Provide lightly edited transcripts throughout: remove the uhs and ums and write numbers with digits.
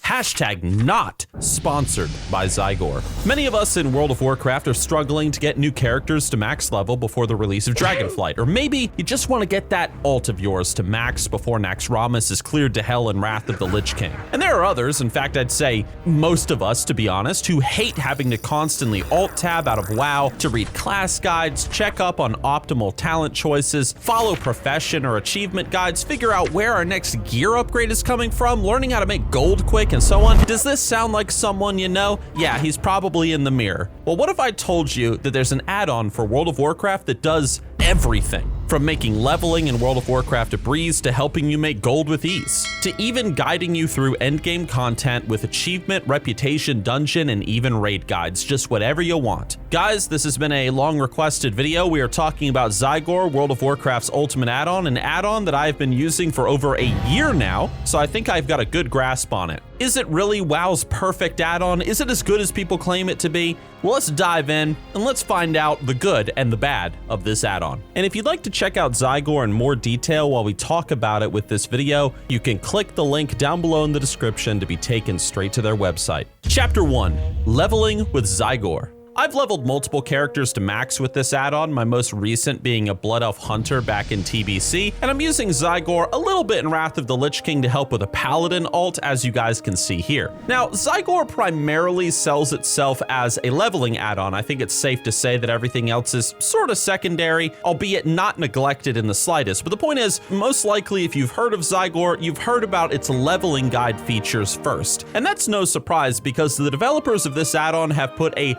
Hashtag not sponsored by Zygor. Many of us in World of Warcraft are struggling to get new characters to max level before the release of Dragonflight, or maybe you just want to get that alt of yours to max before Naxxramas is cleared to hell in Wrath of the Lich King. And there are others, in fact I'd say most of us to be honest, who hate having to constantly alt tab out of WoW to read class guides, check up on optimal talent choices, follow profession or achievement guides, figure out where our next gear upgrade is coming from, learning how to make gold quick, and so on. Does this sound like someone you know? Yeah, he's probably in the mirror. Well, what if I told you that there's an add-on for World of Warcraft that does everything? From making leveling in World of Warcraft a breeze to helping you make gold with ease, to even guiding you through endgame content with achievement, reputation, dungeon, and even raid guides, just whatever you want. Guys, this has been a long requested video. We are talking about Zygor, World of Warcraft's ultimate add-on, an add-on that I've been using for over a year now, so I think I've got a good grasp on it. Is it really WoW's perfect add-on? Is it as good as people claim it to be? Well, let's dive in and let's find out the good and the bad of this add-on. And if you'd like to check out Zygor in more detail while we talk about it with this video, you can click the link down below in the description to be taken straight to their website. Chapter 1, Leveling with Zygor. I've leveled multiple characters to max with this add-on, my most recent being a Blood Elf Hunter back in TBC, and I'm using Zygor a little bit in Wrath of the Lich King to help with a Paladin alt, as you guys can see here. Now, Zygor primarily sells itself as a leveling add-on. I think it's safe to say that everything else is sort of secondary, albeit not neglected in the slightest. But the point is, most likely if you've heard of Zygor, you've heard about its leveling guide features first. And that's no surprise because the developers of this add-on have put a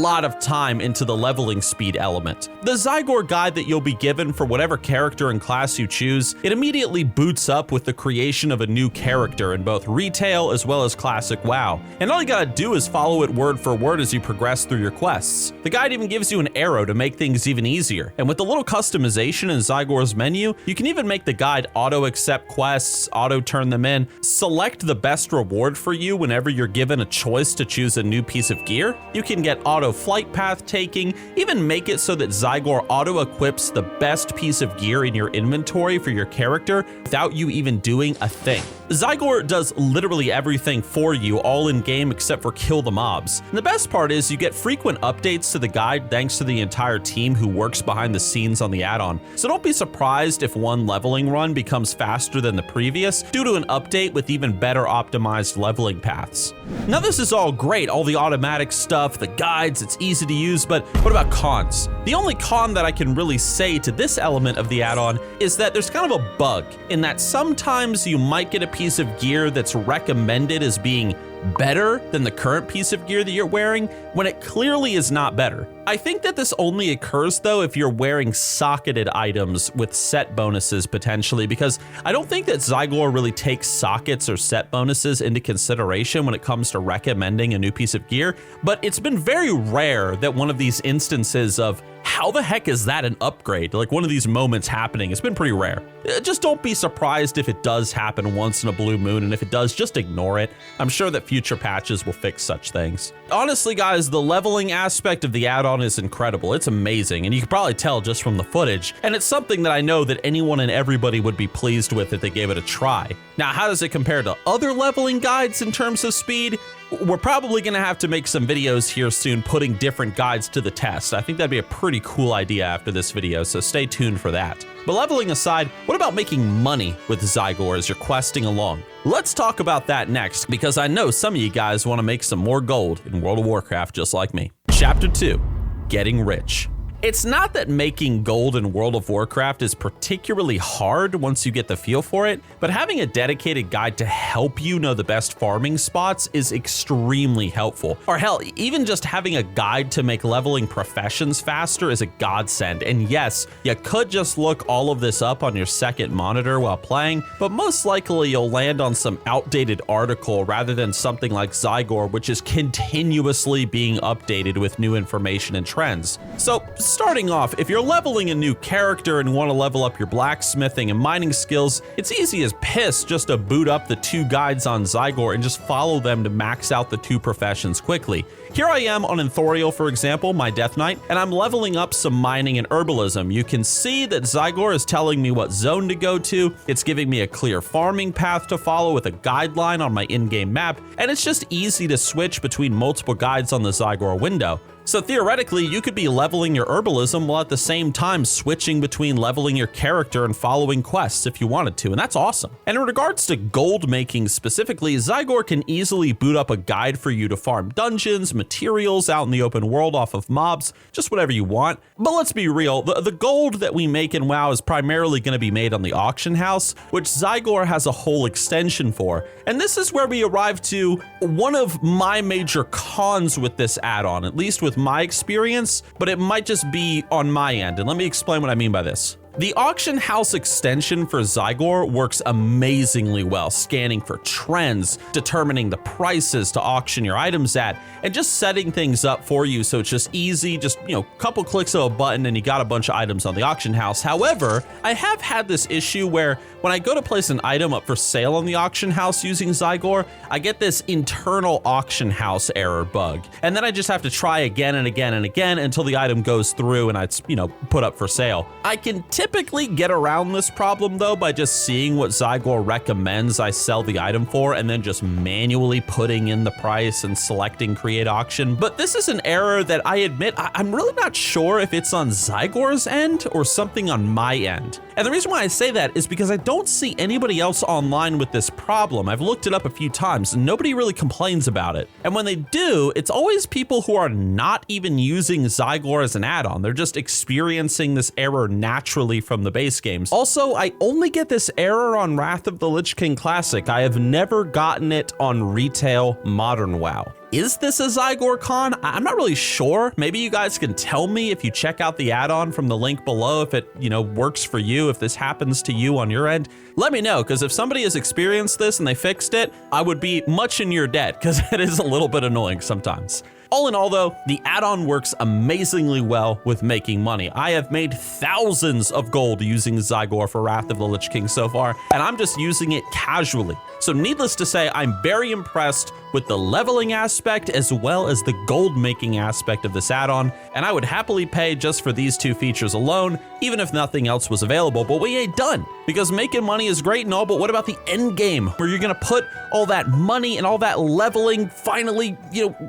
lot of time into the leveling speed element. The Zygor guide that you'll be given for whatever character and class you choose, it immediately boots up with the creation of a new character in both retail as well as classic WoW. And all you gotta do is follow it word for word as you progress through your quests. The guide even gives you an arrow to make things even easier. And with a little customization in Zygor's menu, you can even make the guide auto-accept quests, auto-turn them in, select the best reward for you whenever you're given a choice to choose a new piece of gear. You can get auto flight path taking, even make it so that Zygor auto-equips the best piece of gear in your inventory for your character without you even doing a thing. Zygor does literally everything for you all in game except for kill the mobs. And the best part is you get frequent updates to the guide thanks to the entire team who works behind the scenes on the add-on. So don't be surprised if one leveling run becomes faster than the previous due to an update with even better optimized leveling paths. Now this is all great, all the automatic stuff, the guides, it's easy to use, but what about cons? The only con that I can really say to this element of the add-on is that there's kind of a bug in that sometimes you might get a piece of gear that's recommended as being better than the current piece of gear that you're wearing when it clearly is not better. I think that this only occurs though if you're wearing socketed items with set bonuses potentially, because I don't think that Zygor really takes sockets or set bonuses into consideration when it comes to recommending a new piece of gear, but it's been very rare that one of these instances of how the heck is that an upgrade? Like one of these moments happening, it's been pretty rare. Just don't be surprised if it does happen once in a blue moon, and if it does, just ignore it. I'm sure that future patches will fix such things. Honestly guys, the leveling aspect of the add-on is incredible. It's amazing, and you can probably tell just from the footage, and it's something that I know that anyone and everybody would be pleased with if they gave it a try. Now, how does it compare to other leveling guides in terms of speed? We're probably gonna have to make some videos here soon putting different guides to the test. I think that'd be a pretty cool idea after this video, so stay tuned for that. But leveling aside, what about making money with Zygor as you're questing along? Let's talk about that next, because I know some of you guys wanna make some more gold in World of Warcraft just like me. Chapter 2, Getting Rich. It's not that making gold in World of Warcraft is particularly hard once you get the feel for it, but having a dedicated guide to help you know the best farming spots is extremely helpful. Or hell, even just having a guide to make leveling professions faster is a godsend. And yes, you could just look all of this up on your second monitor while playing, but most likely you'll land on some outdated article rather than something like Zygor, which is continuously being updated with new information and trends. So starting off, if you're leveling a new character and want to level up your blacksmithing and mining skills, it's easy as piss just to boot up the 2 guides on Zygor and just follow them to max out the 2 professions quickly. Here I am on Enthorial, for example, my Death Knight, and I'm leveling up some mining and herbalism. You can see that Zygor is telling me what zone to go to. It's giving me a clear farming path to follow with a guideline on my in-game map, and it's just easy to switch between multiple guides on the Zygor window. So theoretically, you could be leveling your herbalism while at the same time switching between leveling your character and following quests if you wanted to, and that's awesome. And in regards to gold making specifically, Zygor can easily boot up a guide for you to farm dungeons, materials out in the open world off of mobs, just whatever you want. But let's be real, the gold that we make in WoW is primarily going to be made on the auction house, which Zygor has a whole extension for. And this is where we arrive to one of my major cons with this add-on, at least with my experience, but it might just be on my end, and let me explain what I mean by this. The auction house extension for Zygor works amazingly well, scanning for trends, determining the prices to auction your items at, and just setting things up for you so it's just easy, just, couple clicks of a button and you got a bunch of items on the auction house. However, I have had this issue where when I go to place an item up for sale on the auction house using Zygor, I get this internal auction house error bug, and then I just have to try again and again and again until the item goes through and it's, put up for sale. I can typically get around this problem though by just seeing what Zygor recommends I sell the item for and then just manually putting in the price and selecting create auction. But this is an error that I admit I'm really not sure if it's on Zygor's end or something on my end. And the reason why I say that is because I don't see anybody else online with this problem. I've looked it up a few times and nobody really complains about it. And when they do, it's always people who are not even using Zygor as an add-on. They're just experiencing this error naturally from the base games. Also, I only get this error on Wrath of the Lich King Classic. I have never gotten it on retail modern WoW. Is this a Zygor con? I'm not really sure. Maybe you guys can tell me if you check out the add-on from the link below, if it, works for you, if this happens to you on your end. Let me know, because if somebody has experienced this and they fixed it, I would be much in your debt, because it is a little bit annoying sometimes. All in all though, the add-on works amazingly well with making money. I have made thousands of gold using Zygor for Wrath of the Lich King so far, and I'm just using it casually. So needless to say, I'm very impressed with the leveling aspect as well as the gold making aspect of this add-on, and I would happily pay just for these 2 features alone, even if nothing else was available, but we ain't done. Because making money is great and all, but what about the end game, where you're gonna put all that money and all that leveling finally,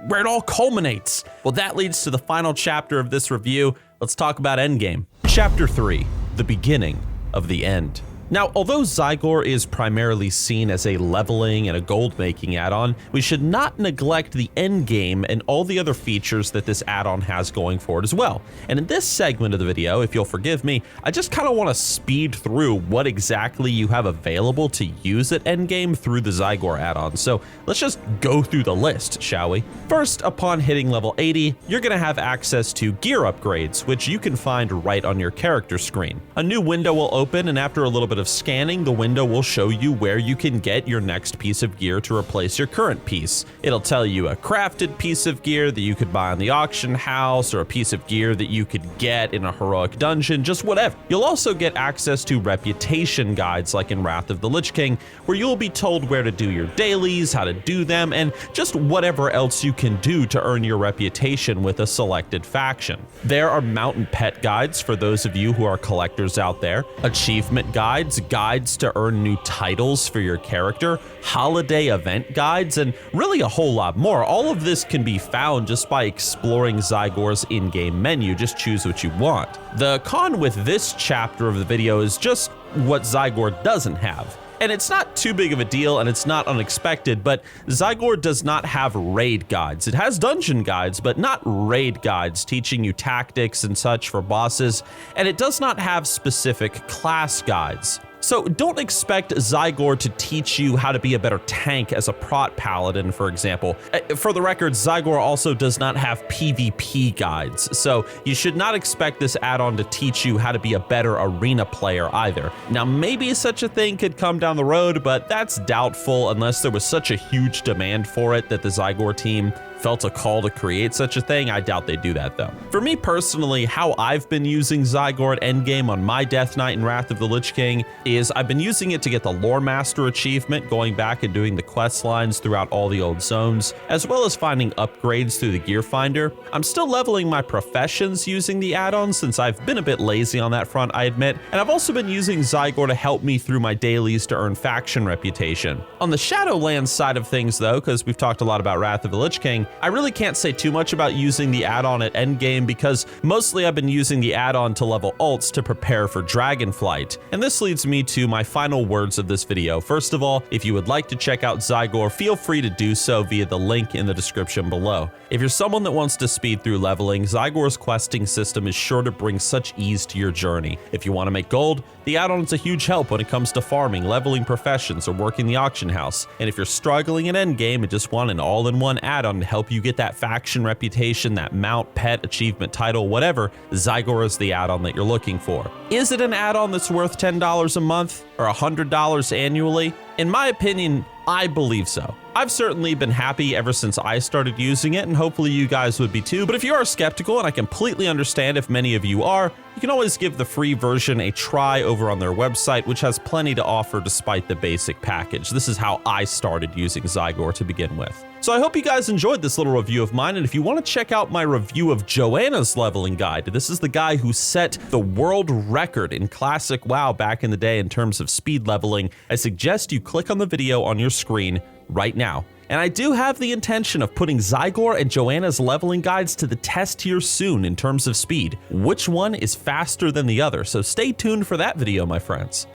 where it all culminates? Well, that leads to the final chapter of this review. Let's talk about endgame. Chapter 3, the beginning of the end. Now, although Zygor is primarily seen as a leveling and a gold making add-on, we should not neglect the end game and all the other features that this add-on has going for it as well. And in this segment of the video, if you'll forgive me, I just kind of want to speed through what exactly you have available to use at endgame through the Zygor add-on. So let's just go through the list, shall we? First, upon hitting level 80, you're going to have access to gear upgrades, which you can find right on your character screen. A new window will open, and after a little bit of scanning, the window will show you where you can get your next piece of gear to replace your current piece. It'll tell you a crafted piece of gear that you could buy on the auction house, or a piece of gear that you could get in a heroic dungeon, just whatever. You'll also get access to reputation guides like in Wrath of the Lich King, where you'll be told where to do your dailies, how to do them, and just whatever else you can do to earn your reputation with a selected faction. There are mountain pet guides for those of you who are collectors out there, achievement guides, guides to earn new titles for your character, holiday event guides, and really a whole lot more. All of this can be found just by exploring Zygor's in-game menu. Just choose what you want. The con with this chapter of the video is just what Zygor doesn't have. And it's not too big of a deal and it's not unexpected, but Zygor does not have raid guides. It has dungeon guides, but not raid guides teaching you tactics and such for bosses, and it does not have specific class guides. So don't expect Zygor to teach you how to be a better tank as a prot paladin, for example. For the record, Zygor also does not have PvP guides, so you should not expect this add-on to teach you how to be a better arena player either. Now, maybe such a thing could come down the road, but that's doubtful unless there was such a huge demand for it that the Zygor team felt a call to create such a thing. I doubt they do that though. For me personally, how I've been using Zygor at endgame on my Death Knight and Wrath of the Lich King is I've been using it to get the Lore Master achievement, going back and doing the quest lines throughout all the old zones, as well as finding upgrades through the Gear Finder. I'm still leveling my professions using the add-on since I've been a bit lazy on that front, I admit, and I've also been using Zygor to help me through my dailies to earn faction reputation. On the Shadowlands side of things though, because we've talked a lot about Wrath of the Lich King, I really can't say too much about using the add-on at endgame because mostly I've been using the add-on to level ults to prepare for Dragonflight. And this leads me to my final words of this video. First of all, if you would like to check out Zygor, feel free to do so via the link in the description below. If you're someone that wants to speed through leveling, Zygor's questing system is sure to bring such ease to your journey. If you want to make gold, the add-on is a huge help when it comes to farming, leveling professions, or working the auction house. And if you're struggling in endgame and just want an all-in-one add-on to help you get that faction reputation, that mount, pet, achievement, title, whatever, Zygor is the add-on that you're looking for. Is it an add-on that's worth $10 a month or $100 annually? In my opinion, I believe so. I've certainly been happy ever since I started using it, and hopefully you guys would be too, but if you are skeptical, and I completely understand if many of you are, you can always give the free version a try over on their website, which has plenty to offer despite the basic package. This is how I started using Zygor to begin with. So I hope you guys enjoyed this little review of mine, and if you want to check out my review of Joanna's leveling guide, this is the guy who set the world record in Classic WoW back in the day in terms of speed leveling, I suggest you click on the video on your screen right now. And I do have the intention of putting Zygor and Joanna's leveling guides to the test here soon in terms of speed. Which one is faster than the other? So stay tuned for that video, my friends.